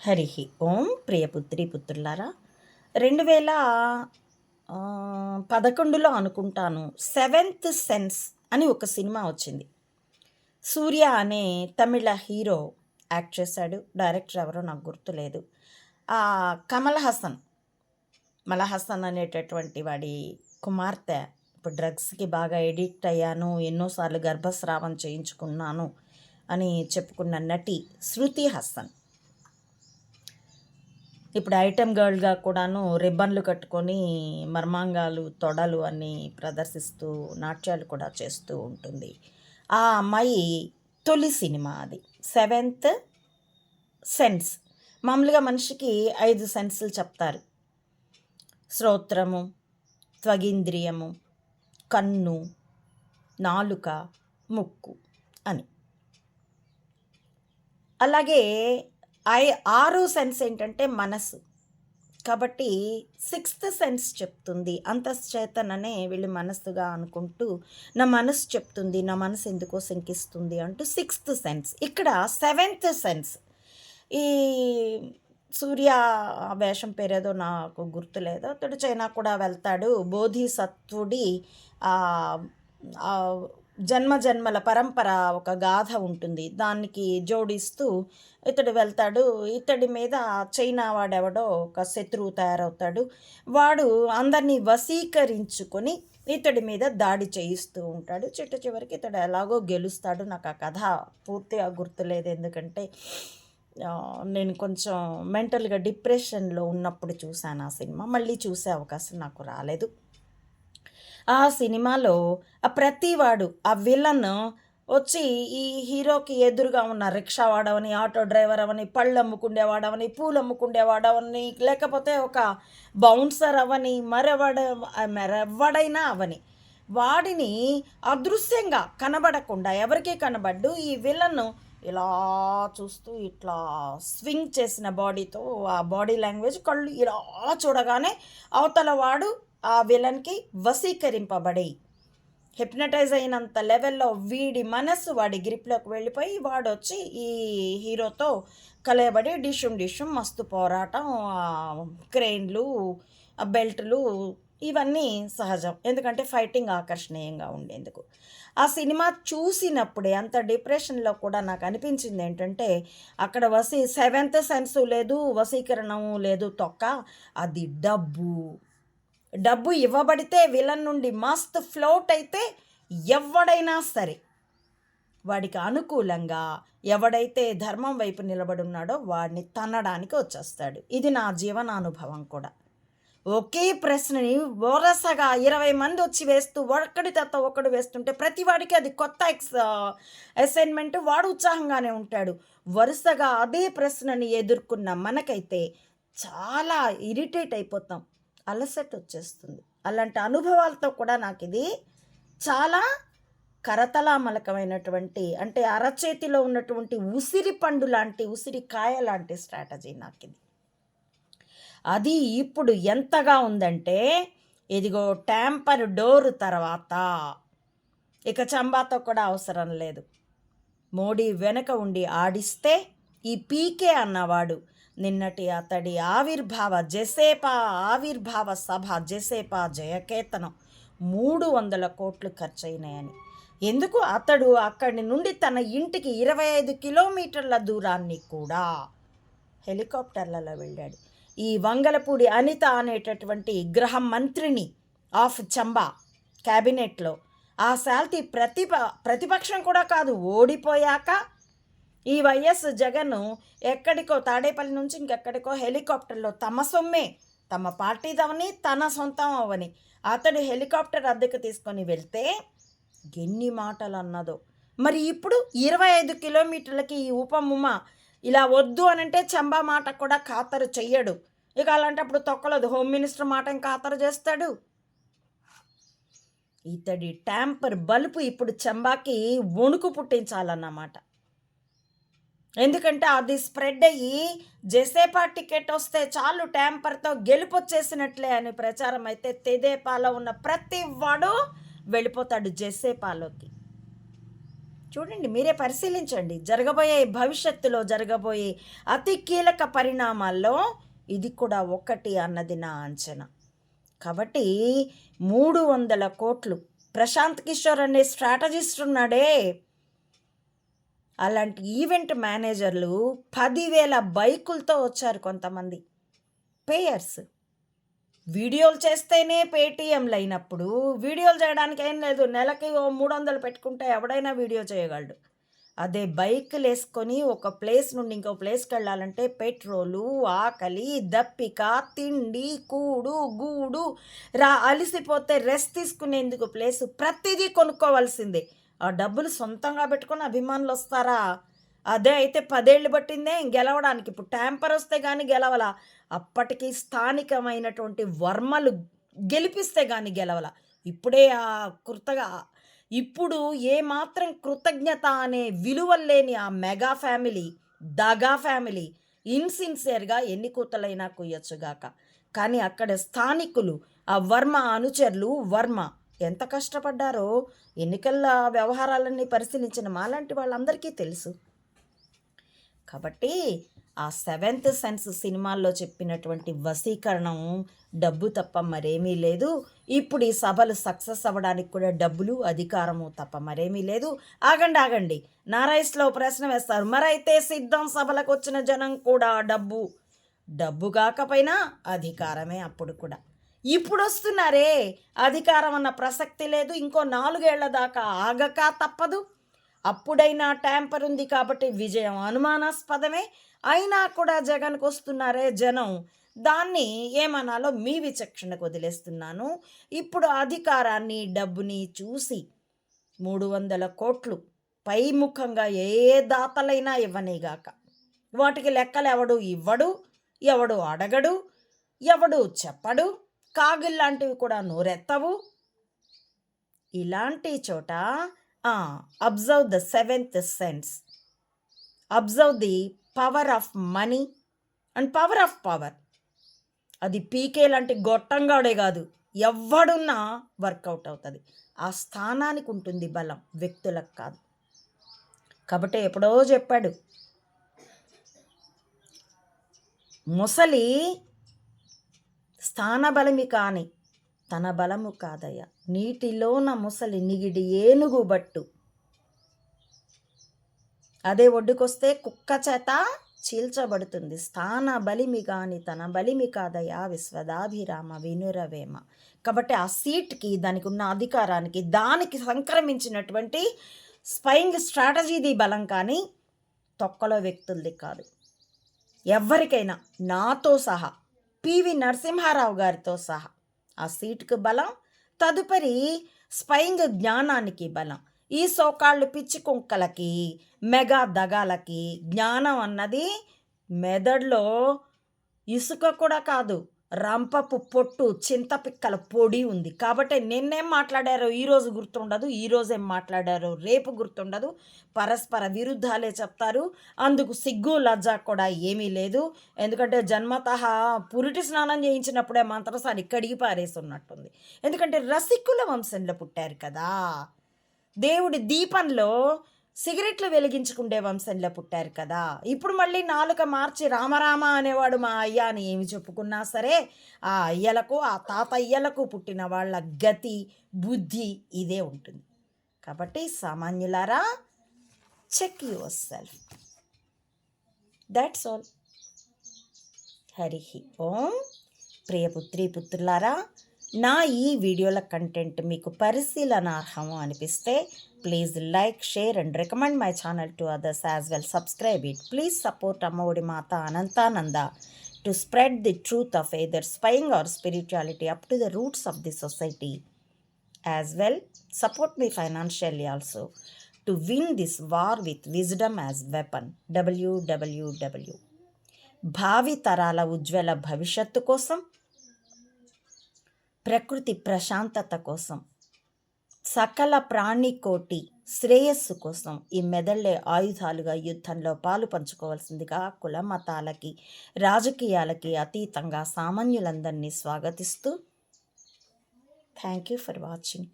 హరి ఓం ప్రియపుత్రి పుత్రులారా 2011లో అనుకుంటాను seventh sense అని ఒక సినిమా వచ్చింది. సూర్య అనే తమిళ హీరో యాక్ట్ చేశాడు. డైరెక్టర్ ఎవరో నాకు గుర్తులేదు. కమల్ హాసన్ అనేటటువంటి వాడి కుమార్తె ఇప్పుడు డ్రగ్స్కి బాగా ఎడిక్ట్ అయ్యాను, ఎన్నోసార్లు గర్భస్రావం చేయించుకున్నాను అని చెప్పుకున్న నటి శృతి హాసన్ ఇప్పుడు ఐటెం గర్ల్గా కూడాను రిబ్బన్లు కట్టుకొని మర్మాంగాలు తొడలు అన్నీ ప్రదర్శిస్తూ నాట్యాలు కూడా చేస్తూ ఉంటుంది. ఆ అమ్మాయి తొలి సినిమా అది సెవెంత్ సెన్స్. మామూలుగా మనిషికి 5 సెన్సులు చెప్తారు: శ్రోత్రము, త్వగింద్రియము, కన్ను, నాలుక, ముక్కు అని. అలాగే 6వ సెన్స్ ఏంటంటే మనసు. కాబట్టి 6th సెన్స్ చెప్తుంది. అంతశ్చేతననే వీళ్ళు మనస్సుగా అనుకుంటూ నా మనసు చెప్తుంది, నా మనసు ఎందుకో శంకిస్తుంది అంటూ 6th సెన్స్. ఇక్కడ 7th సెన్స్. ఈ సూర్య వేషం పేరేదో నాకు గుర్తులేదు. అతడు చైనా కూడా వెళ్తాడు. బోధిసత్వుడి జన్మజన్మల పరంపర ఒక గాథ ఉంటుంది, దానికి జోడిస్తూ ఇతడు వెళ్తాడు. ఇతడి మీద చైనా వాడెవడో ఒక శత్రువు తయారవుతాడు. వాడు అందరినీ వశీకరించుకొని ఇతడి మీద దాడి చేయిస్తూ ఉంటాడు. చివరికి ఇతడు ఎలాగో గెలుస్తాడు. నాకు ఆ కథ పూర్తిగా గుర్తులేదు, ఎందుకంటే నేను కొంచెం మెంటల్గా డిప్రెషన్లో ఉన్నప్పుడు చూశాను ఆ సినిమా. మళ్ళీ చూసే అవకాశం నాకు రాలేదు. ఆ సినిమాలో ప్రతివాడు ఆ విలన్ వచ్చి ఈ హీరోకి ఎదురుగా ఉన్న రిక్షా వాడవని, ఆటో డ్రైవర్ అవని, పళ్ళు అమ్ముకుండేవాడవని, పూలు అమ్ముకుండేవాడవని, లేకపోతే ఒక బౌన్సర్ అవని, మరెవ్వడైనా అవని, వాడిని అదృశ్యంగా కనబడకుండా ఎవరికీ కనబడ్డు ఈ విలన్ ఇలా చూస్తూ ఇట్లా స్వింగ్ చేసిన బాడీతో, ఆ బాడీ లాంగ్వేజ్, కళ్ళు ఇలా చూడగానే అవతల వాడు ఆ విలన్కి వశీకరింపబడి హిప్నటైజ్ అయినంత లెవెల్లో వీడి మనస్సు వాడి గ్రిప్లోకి వెళ్ళిపోయి వాడు వచ్చి ఈ హీరోతో కలయబడి డిషుం మస్తు పోరాటం, క్రెయిన్లు, బెల్ట్లు ఇవన్నీ సహజం, ఎందుకంటే ఫైటింగ్ ఆకర్షణీయంగా ఉండేందుకు. ఆ సినిమా చూసినప్పుడే అంత డిప్రెషన్లో కూడా నాకు అనిపించింది ఏంటంటే అక్కడ 7th సెన్సు లేదు, వశీకరణము లేదు, తొక్క. అది డబ్బు ఇవ్వబడితే విలన్ నుండి మస్త్ ఫ్లోట్ అయితే ఎవడైనా సరే వాడికి అనుకూలంగా ఎవడైతే ధర్మం వైపు నిలబడున్నాడో వాడిని తన్నడానికి వచ్చేస్తాడు. ఇది నా జీవనానుభవం కూడా. ఒకే ప్రశ్నని వరుసగా 20 మంది వచ్చి వేస్తూ ఒకడి తర్వాత ఒకడు వేస్తుంటే ప్రతి వాడికి అది కొత్త అసైన్మెంట్, వాడు ఉత్సాహంగానే ఉంటాడు. వరుసగా అదే ప్రశ్నని ఎదుర్కొన్న మనకైతే చాలా ఇరిటేట్ అయిపోతాం, అలసట వచ్చేస్తుంది. అలాంటి అనుభవాలతో కూడా నాకు ఇది చాలా కరతలామలకమైనటువంటి, అంటే అరచేతిలో ఉన్నటువంటి ఉసిరి పండు లాంటి, ఉసిరికాయ లాంటి స్ట్రాటజీ నాకు ఇది. అది ఇప్పుడు ఎంతగా ఉందంటే ఇదిగో ట్యాంపర్ డోర్ తర్వాత ఇక చంబాతో కూడా అవసరం లేదు. మోడీ వెనక ఉండి ఆడిస్తే ఈ పీకే అన్నవాడు నిన్నటి అతడి ఆవిర్భావ సభ జెసేపా జయకేతనం 300 కోట్లు ఖర్చయినాయని. ఎందుకు? అతడు అక్కడి నుండి తన ఇంటికి 25 కిలోమీటర్ల దూరాన్ని కూడా హెలికాప్టర్లలో వెళ్ళాడు. ఈ వంగలపూడి అనిత అనేటటువంటి గృహ మంత్రిని ఆఫ్ చంబా క్యాబినెట్లో ఆ శాల్తీ ప్రతిపక్షం కూడా కాదు, ఓడిపోయాక ఈ వైఎస్ జగన్ ఎక్కడికో తాడేపల్లి నుంచి ఇంకెక్కడికో హెలికాప్టర్లో తమ సొమ్మే, తమ పార్టీదవని, తన సొంతం అవని అతడు హెలికాప్టర్ అద్దెకు తీసుకొని వెళ్తే ఎన్ని మాటలు అన్నదో. మరి ఇప్పుడు 25 కిలోమీటర్లకి ఈ ఉపముమ ఇలా వద్దు అనంటే చంబా మాట కూడా ఖాతరు చెయ్యడు. ఇక అలాంటప్పుడు తొక్కలేదు, హోమ్ మినిస్టర్ మాట ఖాతరు చేస్తాడు. ఇతడి ట్యాంపర్ బలుపు ఇప్పుడు చంబాకి వణుకు పుట్టించాలన్నమాట. ఎందుకంటే అది స్ప్రెడ్ అయ్యి జెసేపా టికెట్ వస్తే చాలు ట్యాంపర్తో గెలుపు వచ్చేసినట్లే అని ప్రచారం అయితే తెదేపాలో ఉన్న ప్రతి వాడు వెళ్ళిపోతాడు జెసేపాలోకి. చూడండి, మీరే పరిశీలించండి. భవిష్యత్తులో జరగబోయే అతి కీలక పరిణామాల్లో ఇది కూడా ఒకటి అన్నది నా అంచనా. కాబట్టి 300 కోట్లు ప్రశాంత్ కిషోర్ అనే స్ట్రాటజిస్ట్ ఉన్నాడే, అలాంటి ఈవెంట్ మేనేజర్లు 10,000 బైకులతో వచ్చారు కొంతమంది పేయర్స్. వీడియోలు చేస్తేనే పేటీఎంలు అయినప్పుడు వీడియోలు చేయడానికి ఏం లేదు, నెలకి 300 పెట్టుకుంటే ఎవడైనా వీడియో చేయగలడు. అదే బైకులు వేసుకొని ఒక ప్లేస్ నుండి ఇంకో ప్లేస్కి వెళ్ళాలంటే పెట్రోలు, ఆకలి, దప్పిక, తిండి, కూడు గూడు, అలిసిపోతే రెస్ట్ తీసుకునేందుకు ప్లేసు, ప్రతిదీ కొనుక్కోవాల్సిందే. ఆ డబ్బులు సొంతంగా పెట్టుకొని అభిమానులు వస్తారా? అదే అయితే 10 ఏళ్ళు పట్టిందే గెలవడానికి. ఇప్పుడు ట్యాంపర్ వస్తే కానీ గెలవలా. అప్పటికి స్థానికమైనటువంటి వర్మలు గెలిపిస్తే కానీ గెలవల. ఇప్పుడే కృతగా ఇప్పుడు ఏమాత్రం కృతజ్ఞత అనే విలువలు లేని ఆ మెగా ఫ్యామిలీ, దగా ఫ్యామిలీ ఇన్సిన్సియర్గా ఎన్ని కూతలైనా కుయ్యొచ్చుగాక. కానీ అక్కడ స్థానికులు, ఆ వర్మ అనుచరులు, వర్మ ఎంత కష్టపడ్డారో ఎన్నికల వ్యవహారాలన్నీ పరిశీలించిన మాలాంటి వాళ్ళందరికీ తెలుసు. కాబట్టి ఆ 7th సెన్స్ సినిమాల్లో చెప్పినటువంటి వశీకరణం డబ్బు తప్ప మరేమీ లేదు. ఇప్పుడు ఈ సభలు సక్సెస్ అవ్వడానికి కూడా డబ్బులు, అధికారము తప్ప మరేమీ లేదు. ఆగండి, నా రైస్లో ప్రశ్న వేస్తారు, మరైతే సిద్ధం సభలకు వచ్చిన జనం కూడా డబ్బు కాకపోయినా అధికారమే. అప్పుడు కూడా ఇప్పుడు వస్తున్నారే, అధికారం అన్న ప్రసక్తి లేదు. ఇంకో 4 ఏళ్ల దాకా ఆగక తప్పదు. అప్పుడైనా ట్యాంపర్ ఉంది కాబట్టి విజయం అనుమానాస్పదమే. అయినా కూడా జగన్కు వస్తున్నారే జనం, దాన్ని ఏమనాలో మీ విచక్షణకు వదిలేస్తున్నాను. ఇప్పుడు అధికారాన్ని, డబ్బుని చూసి 300 కోట్లు పైముఖంగా ఏ దాతలైనా ఇవ్వనిగాక. వాటికి లెక్కలు ఎవడు ఇవ్వడు, ఎవడు అడగడు, ఎవడు చెప్పడు. కాగిల్లాంటివి కూడా నోరెత్తవు. ఇలాంటి చోట observe the 7th sense, observe the power of money and power of power. అది పీకే లాంటి గొట్టంగాడే కాదు, ఎవడున్నా వర్కౌట్ అవుతుంది. ఆ స్థానానికి ఉంటుంది బలం, వ్యక్తులకు కాదు. కాబట్టి ఎప్పుడో చెప్పాడు, ముసలి స్థానబలమి కాని తన బలము కాదయ్య, నీటిలోన ముసలి నిగిడి ఏనుగు బట్టు. అదే ఒడ్డుకొస్తే కుక్క చేత చీల్చబడుతుంది. స్థాన బలిమి కాని తన బలిమి కాదయ్యా విశ్వదాభిరామ వినురవేమ. కాబట్టి ఆ సీట్కి, దానికి ఉన్న అధికారానికి, దానికి సంక్రమించినటువంటి స్పైయింగ్ స్ట్రాటజీది బలం కానీ తొక్కలో వ్యక్తులది కాదు. ఎవరికైనా నాతో సహా, పివి నరసింహారావు గారితో సహా ఆ సీటుకు బలం, తదుపరి స్పైయింగ్ జ్ఞానానికి బలం. ఈ సోకాళ్ళు పిచ్చి కుంకలకి, మెగా దగాలకి జ్ఞానం అన్నది మెదడులో ఇసుక కూడా కాదు, రంపపు పొట్టు, చింతపిక్కల పొడి ఉంది. కాబట్టి నిన్నేం మాట్లాడారో ఈరోజు గుర్తుండదు, ఈరోజేం మాట్లాడారో రేపు గుర్తుండదు. పరస్పర విరుద్ధాలే చెప్తారు. అందుకు సిగ్గు లజ్జ కూడా ఏమీ లేదు. ఎందుకంటే జన్మతః పురిటి స్నానం చేయించినప్పుడే మంత్రసాని కడిగి పారేసి ఉన్నట్టుంది. ఎందుకంటే రసికుల వంశంలో పుట్టారు కదా. దేవుడి దీపంలో సిగరెట్లు వెలిగించుకుండే వంశంలో పుట్టారు కదా. ఇప్పుడు మళ్ళీ నాలుక మార్చి రామరామ అనేవాడు మా అయ్య అని ఏమి చెప్పుకున్నా సరే, ఆ అయ్యలకు, ఆ తాతయ్యలకు పుట్టిన వాళ్ళ గతి, బుద్ధి ఇదే ఉంటుంది. కాబట్టి సామాన్యులారా, check yourself. That's all. Hari Om. ప్రియపుత్రి పుత్రులారా, నా ఈ వీడియోల కంటెంట్ మీకు పరిశీలనార్హము అనిపిస్తే please like, share and recommend my channel to others as well. Subscribe it. Please support Ammaodi Mata Anantananda to spread the truth of either spying or spirituality up to the roots of the society. As well support me financially also to win this war with wisdom as weapon. www. భావి తరాల ఉజ్వల భవిష్యత్తు కోసం, ప్రకృతి ప్రశాంతత కోసం, సకల ప్రాణికోటి శ్రేయస్సు కోసం ఈ మెదళ్లే ఆయుధాలుగా యుద్ధంలో పాలు పంచుకోవాల్సిందిగా కుల మతాలకి, రాజకీయాలకి అతీతంగా సామాన్యులందరినీ స్వాగతిస్తూ థ్యాంక్ యూ ఫర్ వాచింగ్.